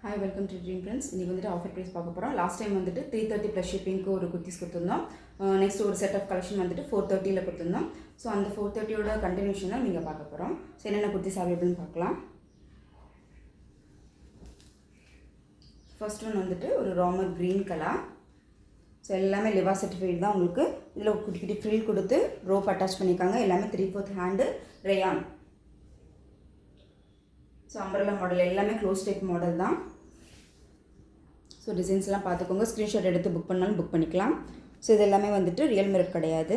Hi, welcome to Dream Prints. இன்றைக்கி வந்துட்டு offer price பார்க்க போகிறோம். லாஸ்ட் டைம் வந்துட்டு 330 ப்ளஸ் ஷிப்பிங்க்கு ஒரு குர்த்திஸ் கொடுத்துருந்தோம். நெக்ஸ்ட் ஒரு செட் ஆஃப் கலெக்ஷன் வந்துட்டு 430 கொடுத்துருந்தோம். ஸோ அந்த 430 கண்டினியூஷன் தான் நீங்கள் பார்க்க போகிறோம். ஸோ என்னென்ன குர்த்திஸ் அவைலபிள்னு பார்க்கலாம். ஃபர்ஸ்ட் ஒன் வந்துட்டு ஒரு ராமர் க்ரீன் கலர். ஸோ எல்லாமே லிவா சர்டிஃபைட் தான் உங்களுக்கு. இதில் குட்டி குட்டி ஃப்ரில் கொடுத்து ரோப் அட்டாச் பண்ணியிருக்காங்க. எல்லாமே 3/4 ஹேண்டு ரேயான். ஸோ அம்பரலா மாடல் எல்லாமே க்ளோஸ் டைப் மாடல் தான். ஸோ டிசைன்ஸ்லாம் பார்த்துக்கோங்க. ஸ்க்ரீன்ஷாட் எடுத்து புக் பண்ணாலும் புக் பண்ணிக்கலாம். ஸோ இது எல்லாமே வந்துட்டு ரியல் மிரர் கிடையாது.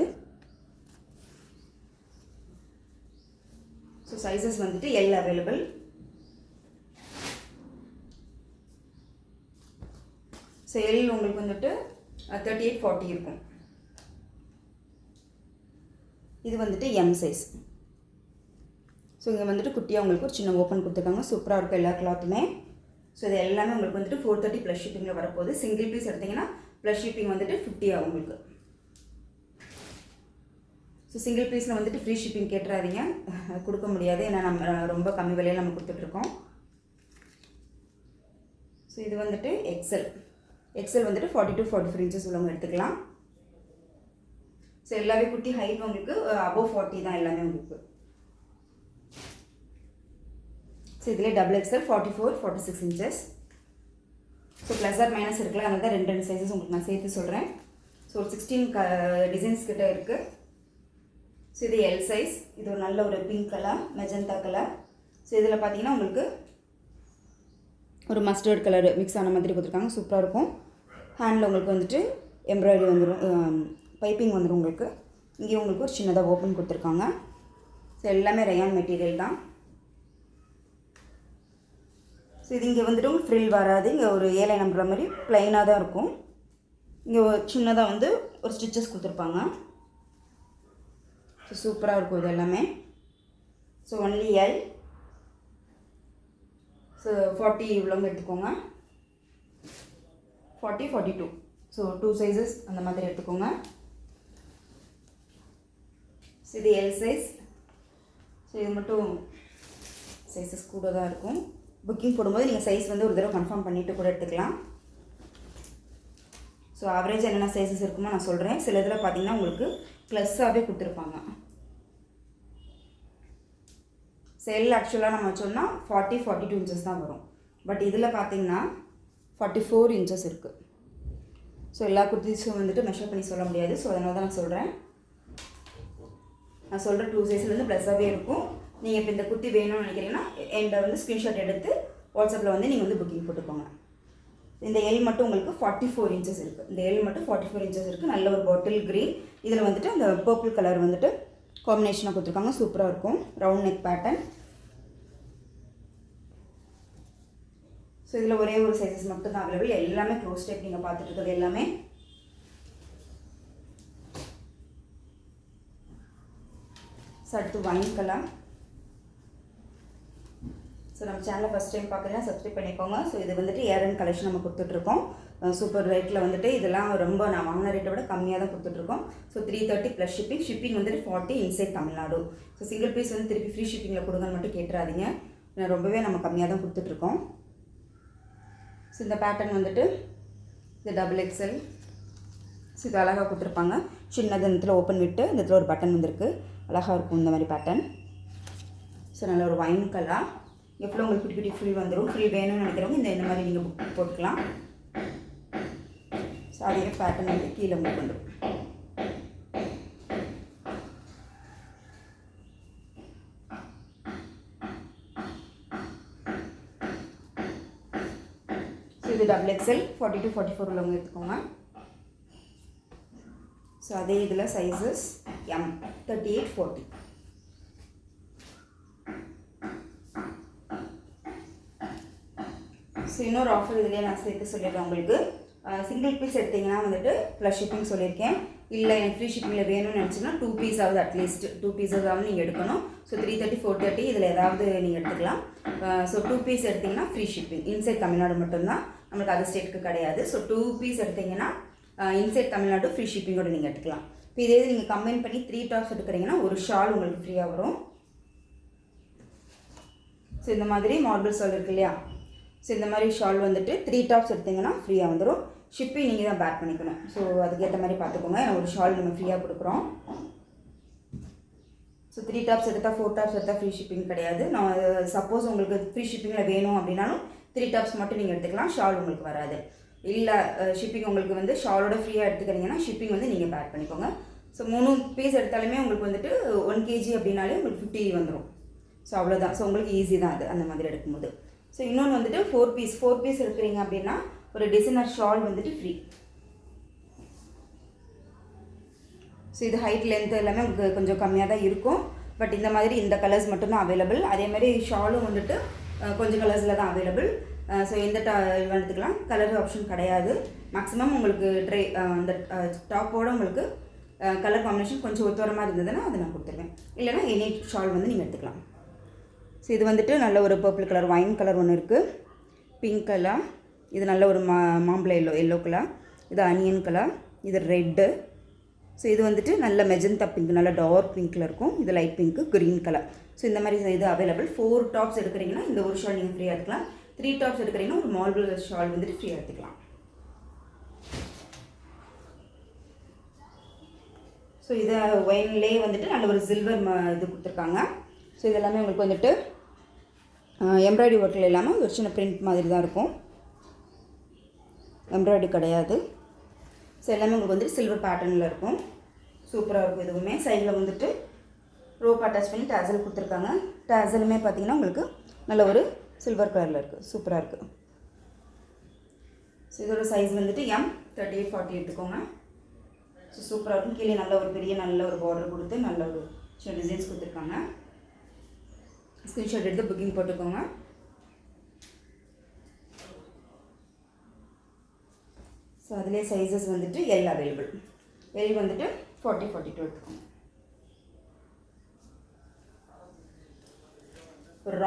ஸோ சைஸஸ் வந்துட்டு எல் அவைலபிள். ஸோ எல் உங்களுக்கு வந்துட்டு 38-40 இருக்கும். இது வந்துட்டு எம் சைஸ். ஸோ இங்கே வந்துட்டு குட்டியாக உங்களுக்கு ஒரு சின்ன ஓப்பன் கொடுத்துருக்காங்க. சூப்பராக இருக்கும் எல்லா கிளாத்துமே. ஸோ இது எல்லாமே உங்களுக்கு வந்துட்டு 430 ப்ளஸ் ஷிப்பிங்கில் வரப்போகுது. சிங்கிள் பீஸ் எடுத்திங்கன்னா ப்ளஸ் ஷிப்பிங் வந்துட்டு 50 ஆகும் உங்களுக்கு. ஸோ சிங்கிள் பீஸில் வந்துட்டு ஃப்ரீ ஷிப்பிங் கேட்டுறாதீங்க, கொடுக்க முடியாது. ஏன்னா நம்ம ரொம்ப கம்மி விலையில் நம்ம கொடுத்துட்ருக்கோம். ஸோ இது வந்துட்டு எக்ஸல் வந்துட்டு 42-44 இன்ச்சஸ் உள்ளவங்க எடுத்துக்கலாம். ஸோ எல்லாமே குட்டி ஹைட் உங்களுக்கு அபோவ் 40 தான் எல்லாமே உங்களுக்கு. ஸோ இதிலே double XL 44-46 inches. So plus or minus இருக்குல்ல, அதனால தான் ரெண்டு சைஸஸ் உங்களுக்கு நான் சேர்த்து சொல்கிறேன். ஸோ ஒரு 16 டிசைன்ஸ் கிட்ட இருக்குது. ஸோ இது எல் சைஸ். இது ஒரு நல்ல ஒரு pink colour, magenta colour. So இதில் பார்த்தீங்கன்னா உங்களுக்கு ஒரு மஸ்டர்ட் கலர் மிக்ஸ் ஆன மாதிரி கொடுத்துருக்காங்க. சூப்பராக இருக்கும். ஹேண்டில் உங்களுக்கு வந்துட்டு எம்ப்ராய்டரி வந்துடும், பைப்பிங் வந்துடும் உங்களுக்கு. இங்கே உங்களுக்கு ஒரு சின்னதாக ஓப்பன் கொடுத்துருக்காங்க. ஸோ எல்லாமே ரயான் மெட்டீரியல் தான். ஸோ இது இங்கே வந்துட்டு உங்களுக்கு ஃப்ரில் வராது. இங்கே ஒரு ஏழை நம்புற மாதிரி ப்ளைனாக தான் இருக்கும். இங்கே ஒரு சின்னதாக வந்து ஒரு ஸ்டிச்சஸ் கொடுத்துருப்பாங்க. ஸோ சூப்பராக இருக்கும் இது எல்லாமே. So only L. ஸோ 40 இவ்வளோங்க எடுத்துக்கோங்க. 40-42. ஸோ 2 சைஸஸ் அந்த மாதிரி எடுத்துக்கோங்க. ஸோ இது எல் சைஸ். ஸோ இது மட்டும் சைஸஸ் கூட தான் இருக்கும். புக்கிங் போடும்போது நீங்கள் சைஸ் வந்து ஒரு தடவை கன்ஃபார்ம் பண்ணிவிட்டு கூட எடுத்துக்கலாம். ஸோ ஆவரேஜ் என்னென்ன சைஸஸ் இருக்குமோ நான் சொல்கிறேன். சில இதில் பார்த்தீங்கன்னா உங்களுக்கு ப்ளஸ்ஸாகவே கொடுத்துருப்பாங்க. செல் ஆக்சுவலாக நம்ம வச்சோம்னா 40-42 இன்ச்சஸ் தான் வரும். பட் இதில் பார்த்தீங்கன்னா 44 இன்ச்சஸ் இருக்குது. ஸோ எல்லா குர்த்திஸும் வந்துட்டு மெஷர் பண்ணி சொல்ல முடியாது. ஸோ அதனால தான் நான் சொல்கிறேன். நான் சொல்கிற 2 சைஸ்லேருந்து ப்ளஸ்ஸாகவே இருக்கும். நீங்கள் இப்போ இந்த குர்த்தி வேணும்னு நினைக்கிறீங்கன்னா என்கிட்ட வந்து ஸ்க்ரீன்ஷாட் எடுத்து வாட்ஸ்அப்பில் வந்து நீங்கள் வந்து புக்கிங் போட்டுக்கோங்க. இந்த எல் மட்டும் உங்களுக்கு 44 இன்ச்சஸ் இருக்குது. இந்த எல் மட்டும் 44 இன்ச்சஸ் இருக்குது. நல்ல ஒரு பாட்டில் க்ரீன். இதில் வந்துட்டு அந்த பர்பிள் கலர் வந்துட்டு காம்பினேஷனாக கொடுத்துருக்காங்க. சூப்பராக இருக்கும். Round neck pattern. ஸோ இதில் ஒரே ஒரு சைஸஸ் மட்டும் தான் அவைலபிள். எல்லாமே க்ளோஸ் டைப் நீங்கள் பார்த்துட்டு இருக்கிறது எல்லாமே. அடுத்து வைன் கலர். ஸோ நம்ம சேனலை ஃபஸ்ட் டைம் பார்க்குறீங்கன்னா சப்ஸ்கிரைப் பண்ணிக்கோங்க. ஸோ இது வந்துட்டு ஏரன் கலெக்ஷன் நம்ம கொடுத்துட்ருக்கோம். சூப்பர் ரேட்டில் வந்துட்டு இதெல்லாம் ரொம்ப நான் வாங்கின ரேட்டை விட கம்மியாக தான் கொடுத்துட்ருக்கோம். ஸோ 330 ப்ளஸ் ஷிப்பிங் வந்துட்டு 40 inside Tamil Nadu. So single piece வந்து திருப்பி ஃப்ரீ ஷிப்பிங்கில் கொடுங்கன்னு மட்டும் கேட்டுறாதீங்க. ரொம்பவே நம்ம கம்மியாக தான் கொடுத்துட்ருக்கோம். ஸோ இந்த பேட்டர்ன் வந்துட்டு இது டபுள் எக்ஸல். ஸோ இது அழகாக கொடுத்துருப்பாங்க. சின்னது இந்த ஓப்பன் விட்டு இந்த இடத்துல ஒரு பட்டன் வந்துருக்கு. அழகாக இருக்கும் இந்த மாதிரி பேட்டர்ன். ஸோ நல்ல ஒரு வைன் கலர். எவ்வளோ உங்களுக்கு குட்டி குட்டி ஃப்ரீ வந்துடும். ஃப்ரீ வேணும்னு நினைக்கிறவங்க இந்த மாதிரி நீங்கள் புக் போட்டுக்கலாம். ஸோ அதே பேட்டர்ன் வந்து கீழே உங்களுக்கு வந்துடும். ஸோ இது டபுள் எக்ஸல் 40-44 உள்ளவங்க எடுத்துக்கோங்க. ஸோ அதே இதில் சைஸஸ் எம் 38-40. ஸோ இன்னொரு ஆஃபர் இதிலே நான் சேர்த்து சொல்லிடுறேன் உங்களுக்கு. சிங்கிள் பீஸ் எடுத்திங்கன்னா வந்துட்டு ப்ளஸ் ஷிப்பிங் சொல்லியிருக்கேன். இல்லை எனக்கு ஃப்ரீ ஷிப்பிங்கில் வேணும்னு நினச்சிங்கன்னா 2 பீஸ் ஆகுது, அட்லீஸ்ட் 2 பீஸஸாவது நீங்கள் எடுக்கணும். ஸோ 330-430 இதில் ஏதாவது நீங்கள் எடுத்துக்கலாம். ஸோ 2 பீஸ் எடுத்திங்கன்னா ஃப்ரீ ஷிப்பிங். இன்சைட் தமிழ்நாடு மட்டும்தான், நம்மளுக்கு அது ஸ்டேட்டுக்கு கிடையாது. ஸோ 2 பீஸ் எடுத்திங்கன்னா இன்சைட் தமிழ்நாடு ஃப்ரீ ஷிப்பிங்கோடு நீங்கள் எடுத்துக்கலாம். இப்போ இதே நீங்கள் கம்பைன் பண்ணி 3 டாப்ஸ் எடுக்கிறீங்கன்னா ஒரு ஷால் உங்களுக்கு ஃப்ரீயாக வரும். ஸோ இந்த மாதிரி மார்பிள் சால் இருக்கு இல்லையா, ஸோ இந்த மாதிரி ஷால் வந்துட்டு 3 டாப்ஸ் எடுத்திங்கன்னா ஃப்ரீயாக வந்துடும். ஷிப்பிங் நீங்கள் தான் பேக் பண்ணிக்கணும். ஸோ அதுக்கேற்ற மாதிரி பார்த்துக்கோங்க. ஒரு ஷால் நம்ம ஃப்ரீயாக கொடுக்குறோம். ஸோ 3 டாப்ஸ் எடுத்தால் 4 டாப்ஸ் எடுத்தால் ஃப்ரீ ஷிப்பிங் கிடையாது. நான் சப்போஸ் உங்களுக்கு ஃப்ரீ ஷிப்பிங்கில் வேணும் அப்படின்னாலும் 3 டாப்ஸ் மட்டும் நீங்கள் எடுத்துக்கலாம். ஷால் உங்களுக்கு வராது. இல்லை ஷிப்பிங் உங்களுக்கு வந்து ஷாலோட ஃப்ரீயாக எடுத்துக்கிறீங்கன்னா ஷிப்பிங் வந்து நீங்கள் பேக் பண்ணிக்கோங்க. ஸோ 3 பீஸ் எடுத்தாலுமே உங்களுக்கு வந்துட்டு 1 kg அப்படின்னாலே உங்களுக்கு 50 வந்துடும். ஸோ அவ்வளோதான். ஸோ உங்களுக்கு ஈஸி தான் அது அந்த மாதிரி எடுக்கும்போது. ஸோ இன்னொன்று வந்துட்டு 4 பீஸ் எடுக்கிறீங்க அப்படின்னா ஒரு டிசைனர் ஷால் வந்துட்டு ஃப்ரீ. ஸோ இது ஹைட் லென்த் எல்லாமே உங்களுக்கு கொஞ்சம் கம்மியாக தான் இருக்கும். பட் இந்த மாதிரி இந்த கலர்ஸ் மட்டும்தான் அவைலபிள். அதேமாதிரி ஷாலும் வந்துட்டு கொஞ்சம் கலர்ஸில் தான் அவைலபிள். ஸோ எந்த எடுத்துக்கலாம், கலர் ஆப்ஷன் கிடையாது. மேக்ஸிமம் உங்களுக்கு அந்த டாப்போடு உங்களுக்கு கலர் காம்பினேஷன் கொஞ்சம் ஒத்துவரமாக இருந்ததுன்னா அதை நான் கொடுத்துருவேன். இல்லைனா எனி ஷால் வந்து நீங்கள் எடுத்துக்கலாம். ஸோ இது வந்துட்டு நல்ல ஒரு பர்பிள் கலர், வைன் கலர் ஒன்று இருக்குது, பிங்க் கலர், இது நல்ல ஒரு மாம்பழ எல்லோ கலர், இது அனியன் கலர், இது ரெட்டு. ஸோ இது வந்துட்டு நல்ல மெஜந்தா பிங்க், நல்ல டார்க் பிங்க்கில் இருக்கும். இது light pink, green colour. So இந்த மாதிரி இது அவைலபிள். 4 டாப்ஸ் எடுக்கிறீங்கன்னா இந்த ஒரு ஷால் நீங்கள் ஃப்ரீயாக எடுத்துக்கலாம். 3 டாப்ஸ் எடுக்கிறீங்கன்னா ஒரு மார்பிள் ஷால் வந்துட்டு ஃப்ரீயாக எடுத்துக்கலாம். ஸோ இதை ஒயின்லேயே வந்துட்டு நல்ல ஒரு சில்வர் இது கொடுத்துருக்காங்க. ஸோ இது எல்லாமே உங்களுக்கு வந்துட்டு எம்ப்ராய்டரி ஒர்க்கில் இல்லாமல் ஒரு சின்ன பிரிண்ட் மாதிரி தான் இருக்கும், எம்ப்ராய்டரி கிடையாது. ஸோ எல்லாமே உங்களுக்கு வந்துட்டு சில்வர் பேட்டர்னில் இருக்கும். சூப்பராக இருக்கும். இதுவுமே சைடில் வந்துட்டு ரோப் அட்டாச் பண்ணி டேசல் கொடுத்துருக்காங்க. டேசலுமே பார்த்திங்கன்னா உங்களுக்கு நல்ல ஒரு சில்வர் கலரில் இருக்குது. சூப்பராக இருக்குது. ஸோ இதோட சைஸ் வந்துட்டு M38-40 எடுத்துக்கோங்க. ஸோ சூப்பராக இருக்கும். கீழே நல்ல ஒரு பெரிய நல்ல ஒரு பார்டர் கொடுத்து நல்ல ஒரு சின்ன டிசைன்ஸ் கொடுத்துருக்காங்க. ஸ்க்ரீன்ஷாட் எடுத்து புக்கிங் போட்டுக்கோங்க. ஸோ அதிலே சைஸஸ் வந்துட்டு எல் அவைலபிள். எல் வந்துட்டு 40-42 எடுத்துக்கோங்க. ஒரு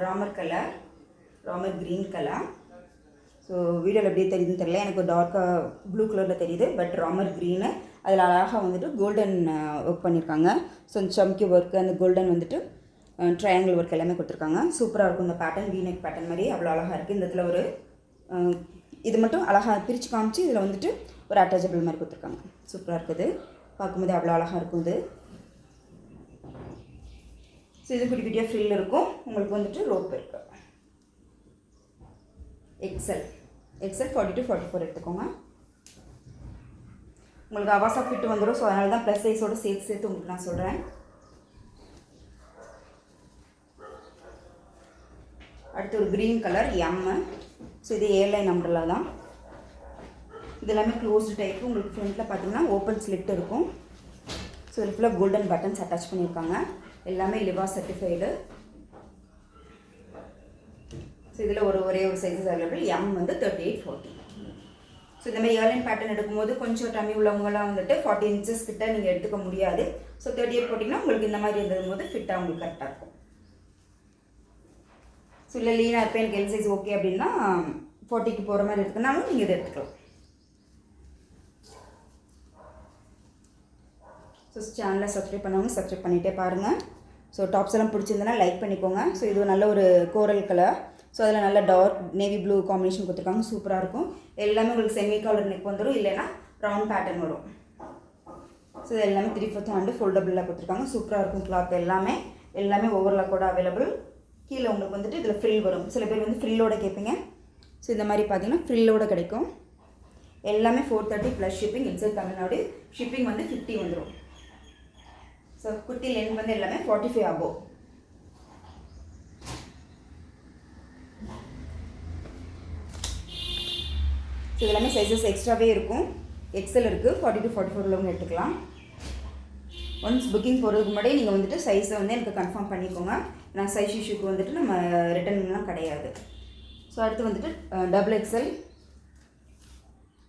Ramar colour, Ramar green colour. So வீடியோவில் எப்படியே தெரியுதுன்னு தெரியல, எனக்கு டார்க்காக ப்ளூ கலரில் தெரியுது. பட் ராமர் க்ரீனு, அதில் அழகாக வந்துட்டு கோல்டன் ஒர்க் பண்ணியிருக்காங்க. ஸோ சம்கி ஒர்க்கு, அந்த கோல்டன் வந்துட்டு ட்ரையாங்கிள் ஒர்க் எல்லாமே கொடுத்துருக்காங்க. சூப்பராக இருக்கும். இந்த பேட்டர்ன் வீநெக் பேட்டர்ன் மாதிரி அவ்வளோ அழகாக இருக்குது. இந்த இடத்துல ஒரு இது மட்டும் அழகாக பிரித்து காமிச்சு இதில் வந்துட்டு ஒரு அட்டாச்சபிள் மாதிரி கொடுத்துருக்காங்க. சூப்பராக இருக்குது. பார்க்கும்போது அவ்வளோ அழகாக இருக்கும் இது. ஸோ இது குட்டி குட்டியாக ஃப்ரீல் இருக்கும். உங்களுக்கு வந்துட்டு ரோப் இருக்குது. எக்ஸல் 40-44 எடுத்துக்கோங்க. உங்களுக்கு அவாசா ஃபிட் வந்துடும். ஸோ அதனால தான் ப்ளஸ் சைஸோடு சேர்த்து உங்களுக்கு நான் சொல்கிறேன். அடுத்து ஒரு க்ரீன் கலர் M. ஸோ இது ஏர்லைன் அம்ப்ரெல்லா தான். இது எல்லாமே க்ளோஸ்டு டைப்பு. உங்களுக்கு ஃப்ரண்ட்டில் பார்த்தீங்கன்னா ஓப்பன் ஸ்லிட் இருக்கும். ஸோ இது ஃபுல்லாக கோல்டன் பட்டன்ஸ் அட்டாச் பண்ணியிருக்காங்க. எல்லாமே லிவா சர்டிஃபைடு. ஸோ இதில் ஒரே ஒரு சைஸஸ் அவைலபிள். M வந்து 38-40. ஸோ இந்த மாதிரி ஏர்லைன் பேட்டர்ன் எடுக்கும்போது கொஞ்சம் டம்மி உள்ளவங்களாம் வந்துட்டு 40 இன்ச்சஸ் கிட்ட நீங்கள் எடுத்துக்க முடியாது. ஸோ 38 போட்டிங்கன்னா உங்களுக்கு இந்த மாதிரி இருந்தது ஃபிட்டாக உங்களுக்கு கரெக்டாக இருக்கும். ஸோ இல்லை லீனாக இருப்பேன், எனக்கு எல் சைஸ் ஓகே அப்படின்னா 40க்கு போகிற மாதிரி இருக்குனாலும் நீங்கள் இதை எடுத்துக்கலாம். ஸோ சேனலை சப்ஸ்கிரைப் பண்ணவங்க சப்ஸ்கிரைப் பண்ணிகிட்டே பாருங்கள். ஸோ டாப்ஸ் எல்லாம் பிடிச்சிருந்தனா லைக் பண்ணிக்கோங்க. ஸோ இது நல்ல ஒரு கோரல் கலர். ஸோ அதில் நல்ல டார்க் நேவி ப்ளூ காம்பினேஷன் கொடுத்துருக்காங்க. சூப்பராக இருக்கும். எல்லாமே உங்களுக்கு செமி காலர் நெக் வந்துடும், இல்லைன்னா ரவுண்ட் பேட்டர்ன் வரும். ஸோ இது எல்லாமே 3/4 ஹேண்டு ஃபோல்டபுளாக கொடுத்துருக்காங்க. சூப்பராக இருக்கும். கிளாத் எல்லாமே ஓவர்லாக்கோட அவைலபிள். கீழே உங்களுக்கு வந்துட்டு இதில் ஃப்ரில் வரும். சில பேர் வந்து ஃப்ரில்லோட கேட்பீங்க. ஸோ இந்த மாதிரி பார்த்தீங்கன்னா ஃப்ரில்லோட கிடைக்கும். எல்லாமே 430 plus shipping. Inside Tamil Nadu shipping வந்து 50 வந்துடும். ஸோ குட்டி லென்த் வந்து எல்லாமே 45 ஆகும். ஸோ எல்லாமே சைஸஸ் எக்ஸ்ட்ராவே இருக்கும். எக்ஸல் இருக்குது, 40-44 உள்ளவங்க எடுத்துக்கலாம். ஒன்ஸ் புக்கிங் போகிறதுக்கு முன்னாடி நீங்கள் வந்துட்டு சைஸை வந்து எனக்கு கன்ஃபார்ம் பண்ணிக்கோங்க. நான் சைஸ் இஷ்யூக்கு வந்துட்டு நம்ம ரிட்டர்ன்லாம் கிடையாது. ஸோ அடுத்து வந்துட்டு XXL.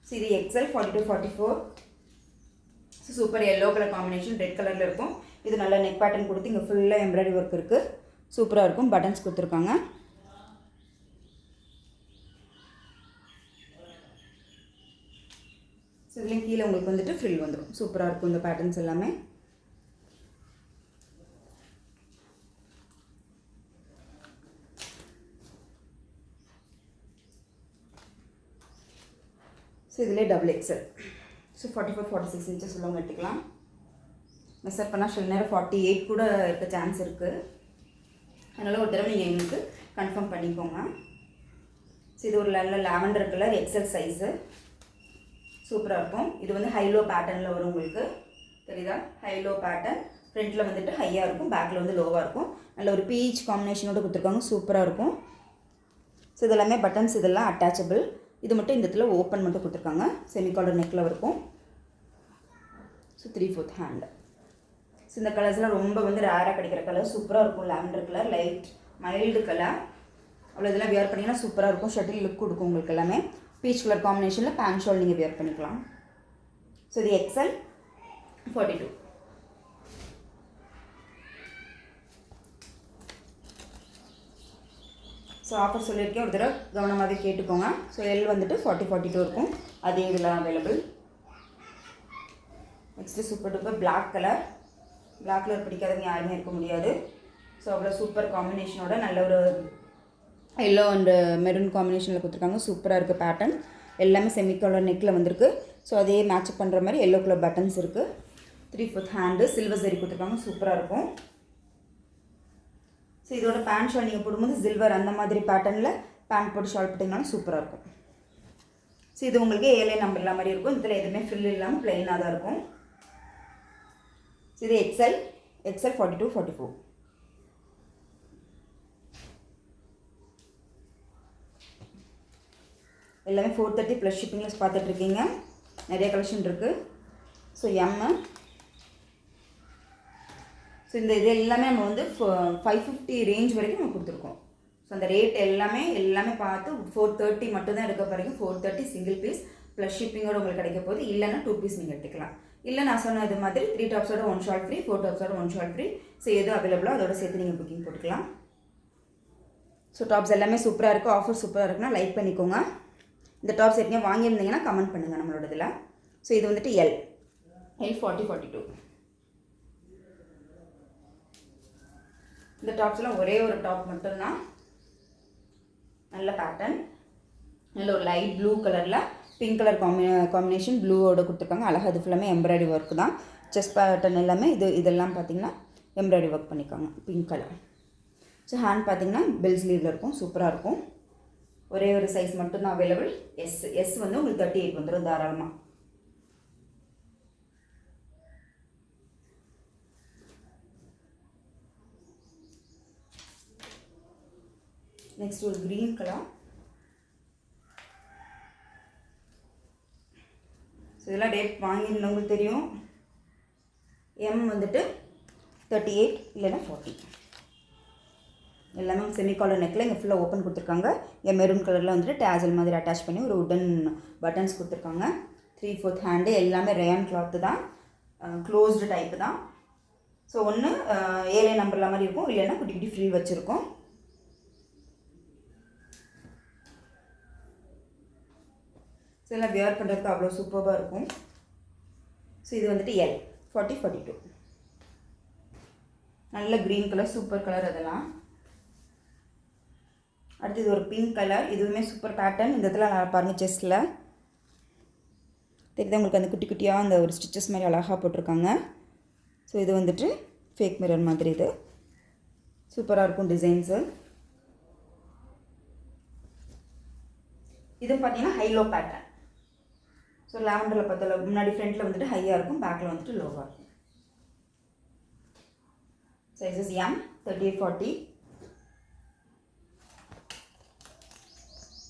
ஸோ இது XL 40-44. So super yellow colour combination, red கலரில் இருக்கும். இது நல்ல நெக் பேட்டர்ன் கொடுத்து இங்கே ஃபுல்லாக எம்ப்ராய்டரி ஒர்க் இருக்குது. சூப்பராக இருக்கும். பட்டன்ஸ் கொடுத்துருக்காங்க. ஸோ இதுலேயும் கீழே உங்களுக்கு வந்துட்டு ஃப்ரில் வந்துடும். சூப்பராக இருக்கும் இந்த பேட்டர்ன்ஸ் எல்லாமே. ஸோ இதிலே டபுள் எக்ஸல். ஸோ 44-46 இன்ச்சஸ் உள்ளவங்க எடுத்துக்கலாம். மெஷர் பண்ணால் சில நேரம் 48 கூட இருக்க சான்ஸ் இருக்குது. அதனால் ஒரு தடவை நீங்கள் எங்களுக்கு கன்ஃபார்ம் பண்ணிக்கோங்க. ஸோ இது ஒரு நல்ல லாவெண்டர் கலர் எக்ஸல் சைஸு, சூப்பராக இருக்கும். இது வந்து ஹைலோ பேட்டர்னில் வரும் உங்களுக்கு, தெரியுதா? ஹைலோ பேட்டர்ன், ஃப்ரண்ட்டில் வந்துட்டு ஹையாக இருக்கும், பேக்கில் வந்து லோவாக இருக்கும். நல்ல ஒரு பீச் காம்பினேஷனோடு கொடுத்துருக்காங்க, சூப்பராக இருக்கும். ஸோ இதெல்லாமே பட்டன்ஸ் இதெல்லாம் அட்டாச்சபிள். இது மட்டும் இந்த இடத்துல ஓப்பன் மட்டும் கொடுத்துருக்காங்க. செமிகாலர் நெக்கில் இருக்கும். So 3/4 hand. ஸோ இந்த கலர்ஸ்லாம் ரொம்ப வந்து ரேராக கிடைக்கிற கலர், சூப்பராக இருக்கும். Lavender colour, light mild colour, அவ்வளோ இதெல்லாம் வியர் பண்ணிங்கன்னா சூப்பராக இருக்கும். ஷட்டில் லுக் கொடுக்கும் உங்களுக்கு எல்லாமே. பீச் கலர் காம்பினேஷனில் பேண்ட் ஷால் நீங்கள் வியர் பண்ணிக்கலாம். ஸோ இது XL 42. ஸோ ஆஃபர் சொல்லியிருக்கேன், ஒரு தடவை கவனமாகவே கேட்டுக்கோங்க. ஸோ எல் வந்துட்டு 40-42 இருக்கும், அதே இதில் available. Next super duper black colour. Black colour பிடிக்காதவங்க யாருமே இருக்க முடியாது. ஸோ அவ்வளோ சூப்பர் காம்பினேஷனோட நல்ல ஒரு எல்லோ அண்டு மெரூன் காம்பினேஷனில் கொடுத்துருக்காங்க, சூப்பராக இருக்குது பேட்டர்ன். எல்லாமே செமிகாலர் நெக்கில் வந்திருக்கு. ஸோ அதே மேட்ச் பண்ணுற மாதிரி எல்லோ கலர் பட்டன்ஸ் இருக்குது. 3/4 ஹேண்டு, சில்வர் சரி கொடுத்துருக்காங்க, சூப்பராக இருக்கும். ஸோ இதோட பேண்ட் ஷால் நீங்கள் போடும்போது சில்வர் அந்த மாதிரி பேட்டர்னில் பேண்ட் போட்டு ஷால் போட்டிங்கனாலும் சூப்பராக இருக்கும். ஸோ இது உங்களுக்கு ஏழை நம்பர் மாதிரி இருக்கும். இதில் எதுவுமே ஃபில் இல்லாமல் ப்ளைனாக தான் இருக்கும். ஸோ இது XL 42-44. எல்லாமே 430 ப்ளஸ் ஷிப்பிங்கில் பார்த்துட்ருக்கீங்க. நிறைய கலெக்ஷன் இருக்குது. So M. ஸோ இந்த இது எல்லாமே நம்ம வந்து 550 ரேஞ்ச் வரைக்கும் நம்ம கொடுத்துருக்கோம். ஸோ அந்த ரேட் எல்லாமே பார்த்து 430 மட்டும்தான் எடுக்க போகிறீங்க. 430 சிங்கிள் பீஸ் ப்ளஸ் ஷிப்பிங்கோடு உங்களுக்கு கிடைக்க போகுது. இல்லைன்னா 2 பீஸ் நீங்கள் எடுத்துக்கலாம். இல்லை நான் சொன்னது மாதிரி 3 டாப்ஸோட 1 ஷால் ஃப்ரீ, 4 டாப்ஸோட 1 ஷால் ஃப்ரீ. ஸோ எது அவைலபிளோ அதோட சேர்த்து நீங்கள் புக்கிங் போட்டுக்கலாம். ஸோ டாப்ஸ் எல்லாமே சூப்பராக இருக்கும். ஆஃபர் சூப்பராக இருக்குன்னா லைக் பண்ணிக்கோங்க. இந்த டாப்ஸ் ஏற்கனவே வாங்கியிருந்தீங்கன்னா கமெண்ட் பண்ணுங்கள் நம்மளோட இதில். ஸோ இது வந்துட்டு L 40-42. இந்த டாப்ஸ்லாம் ஒரே ஒரு டாப் மட்டும்தான். நல்ல பேட்டர்ன், நல்ல ஒரு லைட் ப்ளூ கலரில் பிங்க் கலர் காம்பினேஷன் ப்ளூவோட கொடுத்துருக்காங்க. அழகாக அது ஃபுல்லாமே எம்ப்ராய்டரி ஒர்க் தான். செஸ்ட் பேட்டர்ன் எல்லாமே இதெல்லாம் பார்த்திங்கன்னா எம்ப்ராய்டரி ஒர்க் பண்ணியிருக்காங்க, பிங்க் கலர். ஸோ ஹேண்ட் பார்த்திங்கன்னா பெல் ஸ்லீவில் இருக்கும், சூப்பராக இருக்கும். ஒரே ஒரு சைஸ் மட்டும்தான் அவைலபிள். எஸ் வந்து உங்களுக்கு 38 வந்துடும் தாராளமாக. நெக்ஸ்ட் ஒரு க்ரீன் கலர். ஸோ இதெல்லாம் டேட் வாங்கியிருந்தவங்களுக்கு தெரியும். எம் வந்துட்டு 38 இல்லைன்னா 40. எல்லாமே செமிகாலர் நெக்கில் இங்கே ஃபுல்லாக ஓப்பன் கொடுத்துருக்காங்க. இங்கே மெரூன் கலரில் வந்துட்டு டேசல் மாதிரி அட்டாச் பண்ணி ஒரு உடன் பட்டன்ஸ் கொடுத்துருக்காங்க. 3/4 ஹேண்டு, எல்லாமே ரேயான் கிளாத்து தான், க்ளோஸ்டு டைப்பு தான். ஸோ ஒன்று ஏழை நம்பர்ல மாதிரி இருக்கும், இல்லைன்னா குட்டி குட்டி ஃப்ரீ வச்சுருக்கோம். ஸோ எல்லாம் வியர் பண்ணுறதுக்கு அவ்வளோ சூப்பராக இருக்கும். ஸோ இது வந்துட்டு L 40-42. நல்ல க்ரீன் கலர், சூப்பர் கலர் அதெல்லாம். அடுத்து இது ஒரு பிங்க் கலர், இதுவுமே சூப்பர் பேட்டர்ன். இந்த இடத்துல நல்லா பாருங்கள், செஸ்ட்டில் தெரியுது உங்களுக்கு அந்த குட்டி குட்டியாக அந்த ஒரு ஸ்டிச்சஸ் மாதிரி அழகாக போட்டிருக்காங்க. ஸோ இது வந்துட்டு ஃபேக் மிரர் மாதிரி, இது சூப்பராக இருக்கும் டிசைன்ஸு. இது பார்த்தீங்கன்னா ஹைலோ பேட்டர்ன். ஸோ லாவெண்டரில் பார்த்தல முன்னாடி ஃப்ரண்ட்டில் வந்துட்டு ஹையாக இருக்கும், பேக்கில் வந்துட்டு லோவாக இருக்கும். Sizes M 38-40.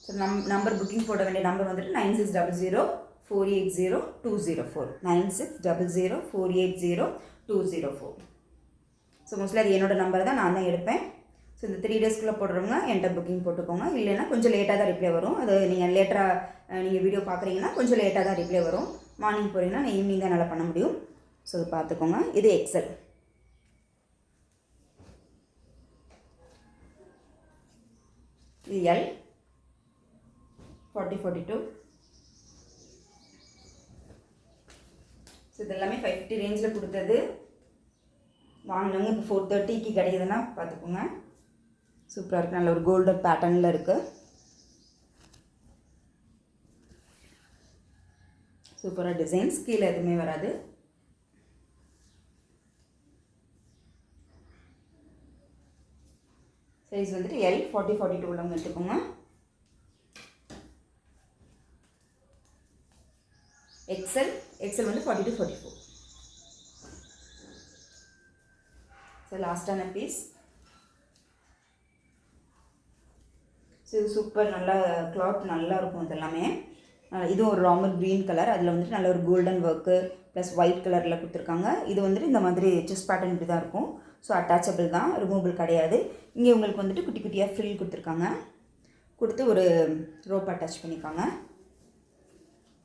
So number booking போட வேண்டிய நம்பர் வந்துட்டு 9600480204 9600480204. ஸோ மோஸ்ட்லி அது என்னோடய நம்பர் தான், நான் தான் எடுப்பேன். ஸோ இந்த 3 டேஸ்க்குள்ளே போடுறவங்க என்கிட்ட புக்கிங் போட்டுக்கோங்க. இல்லைன்னா கொஞ்சம் லேட்டாக தான் ரிப்ளை வரும். அது நீங்கள் நீங்கள் வீடியோ பார்க்குறீங்கன்னா கொஞ்சம் லேட்டாக தான் ரிப்ளை வரும். மார்னிங் போகிறீங்கன்னா நான் ஈவினிங் தான் நல்லா பண்ண முடியும். ஸோ அது பார்த்துக்கோங்க. இது XL. இது L 40-42. ஸோ இது எல்லாமே 550 ரேஞ்சில் கொடுத்தது. வாங்கினவங்க இப்போ 430க்கு கிடைக்குதுன்னா பார்த்துக்கோங்க. சூப்பராக இருக்குது, நல்ல ஒரு கோல்டன் பேட்டர்னில் இருக்குது. சூப்பராக டிசைன்ஸ், கீழே எதுவுமே வராது. சைஸ் வந்துட்டு L 40-42 உள்ளவங்க எடுத்துக்கோங்க. எக்ஸல் வந்து 40-44. ஸோ லாஸ்டான பீஸ். ஸோ இது சூப்பர், நல்லா கிளாத் நல்லா இருக்கும். இது எல்லாமே இதுவும் ஒரு ராமர் க்ரீன் கலர், அதில் வந்துட்டு நல்ல ஒரு கோல்டன் ஒர்க்கு ப்ளஸ் ஒயிட் கலரில் கொடுத்துருக்காங்க. இது வந்துட்டு இந்த மாதிரி செஸ்ட் பேட்டர்ன் இப்படி தான் இருக்கும். ஸோ அட்டாச்சபிள் தான், ரிமூவபிள் கிடையாது. இங்கே உங்களுக்கு வந்துட்டு குட்டி குட்டியாக ஃப்ரில் கொடுத்துருக்காங்க, கொடுத்து ஒரு ரோப் அட்டாச் பண்ணிக்காங்க.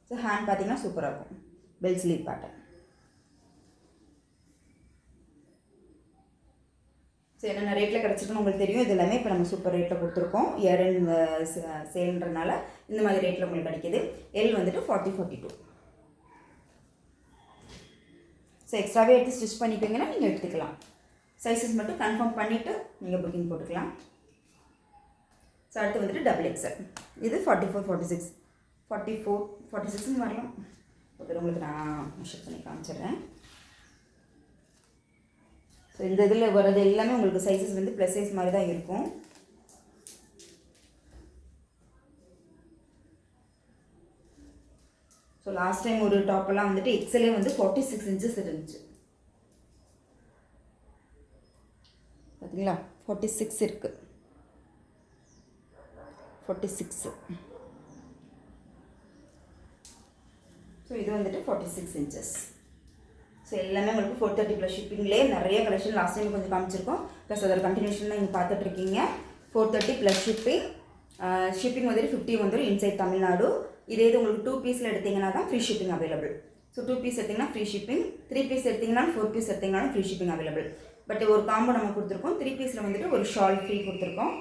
ஸோ ஹேண்ட் பார்த்தீங்கன்னா சூப்பராக இருக்கும், பெல் ஸ்லீவ் பேட்டர்ன். ஸோ என்னென்ன ரேட்டில் கிடச்சிருக்குன்னு உங்களுக்கு தெரியும். இது எல்லாமே இப்போ நம்ம சூப்பர் ரேட்டில் கொடுத்துருக்கோம். இயர் அண்ட் சேல்ன்றனால இந்த மாதிரி ரேட்டில் உங்களுக்கு கிடைக்கிது. எல் வந்துட்டு 40-42. ஸோ எக்ஸ்ட்ராவே எடுத்து ஸ்டிச் பண்ணிப்பீங்கன்னா நீங்கள் எடுத்துக்கலாம். சைஸஸ் மட்டும் கன்ஃபார்ம் பண்ணிவிட்டு நீங்கள் புக்கிங் போட்டுக்கலாம். ஸோ அடுத்து வந்துட்டு XXL. இது 44-46, 44-46ன்னு வரலாம். ஓகே, உங்களுக்கு நான் மெஷர் பண்ணி காமிச்சிடுறேன். ஸோ இந்த இதில் வர்றது எல்லாமே உங்களுக்கு சைஸஸ் வந்து ப்ளஸ் சைஸ் மாதிரி தான் இருக்கும். ஸோ லாஸ்ட் டைம் ஒரு டாப்பெல்லாம் வந்துட்டு எக்ஸலே வந்து 46 inches இருந்துச்சு. பார்த்தீங்களா, 46 இருக்குது, 46. ஸோ இது வந்துட்டு 46 inches. ஸோ எல்லாமே உங்களுக்கு 430 ப்ளஸ் ஷிப்பிங்லேயே நிறைய கலெக்ஷன் லாஸ்ட் டைம் கொஞ்சம் காமிச்சிருக்கோம். ப்ளஸ் அதோட கண்டினியூஷன் தான் நீங்கள் பார்த்துட்ருக்கீங்க. 430 ப்ளஸ் ஷிப்பிங் வந்துட்டு 50 வந்துடும் இன்சைட் தமிழ்நாடு. இதே இது உங்களுக்கு 2 பீஸில் எடுத்திங்கன்னா தான் free shipping available. So 2 piece எடுத்திங்கன்னா ஃப்ரீ ஷிப்பிங், 3 பீஸ் எடுத்திங்கனாலும் 4 பீஸ் எடுத்திங்கனாலும் ஃப்ரீ ஷிப்பிங் அவைலபிள். பட் ஒரு காம்போ நம்ம கொடுத்துருக்கோம். 3 பீஸில் வந்துட்டு ஒரு ஷால் ஃப்ரீ கொடுத்துருக்கோம்.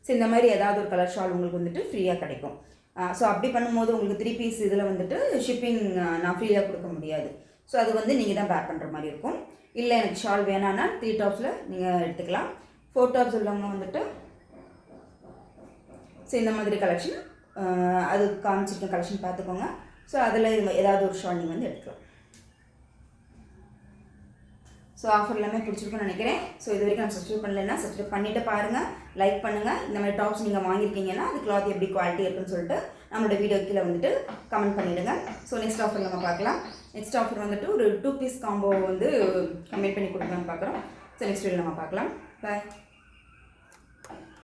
ஸோ இந்த மாதிரி ஏதாவது ஒரு கலர் ஷால் உங்களுக்கு வந்துட்டு ஃப்ரீயாக கிடைக்கும். ஸோ அப்படி பண்ணும்போது உங்களுக்கு 3 பீஸ் இதில் வந்துட்டு ஷிப்பிங் நான் ஃப்ரீயாக கொடுக்க முடியாது. ஸோ அது வந்து நீங்கள் தான் பேக் பண்ணுற மாதிரி இருக்கும். இல்லை எனக்கு ஷால் வேணான்னா 3 டாப்ஸில் நீங்கள் எடுத்துக்கலாம். 4 டாப்ஸ் உள்ளவங்க வந்துட்டு ஸோ இந்த மாதிரி கலெக்ஷன் அது காமிச்சிருக்க கலெக்ஷன் பார்த்துக்கோங்க. ஸோ அதில் ஏதாவது ஒரு ஷால் நீங்கள் வந்து எடுத்துக்கலாம். ஸோ ஆஃபர் எல்லாமே பிடிச்சிருக்குன்னு நினைக்கிறேன். ஸோ இது வரைக்கும் நான் சப்ஸ்கிரைப் பண்ணலைன்னா சப்ஸ்கிரைப் பண்ணிவிட்டு பாருங்கள், லைக் பண்ணுங்கள். இந்த மாதிரி டாப்ஸ் நீங்கள் வாங்கியிருக்கீங்கன்னா அது கிளாத் எப்படி குவாலிட்டி இருக்குன்னு சொல்லிட்டு நம்மளோட வீடியோ கீழே வந்துட்டு கமெண்ட் பண்ணிவிடுங்க. ஸோ நெக்ஸ்ட் ஆஃபர் நம்ம பார்க்கலாம். நெக்ஸ்ட் ஆஃபர் வந்துட்டு ஒரு 2 பீஸ் காம்போ வந்து கமெண்ட் பண்ணி கொடுக்கலான்னு பார்க்குறோம். ஸோ நெக்ஸ்ட் வீடியோ நம்ம பார்க்கலாம். பாய்.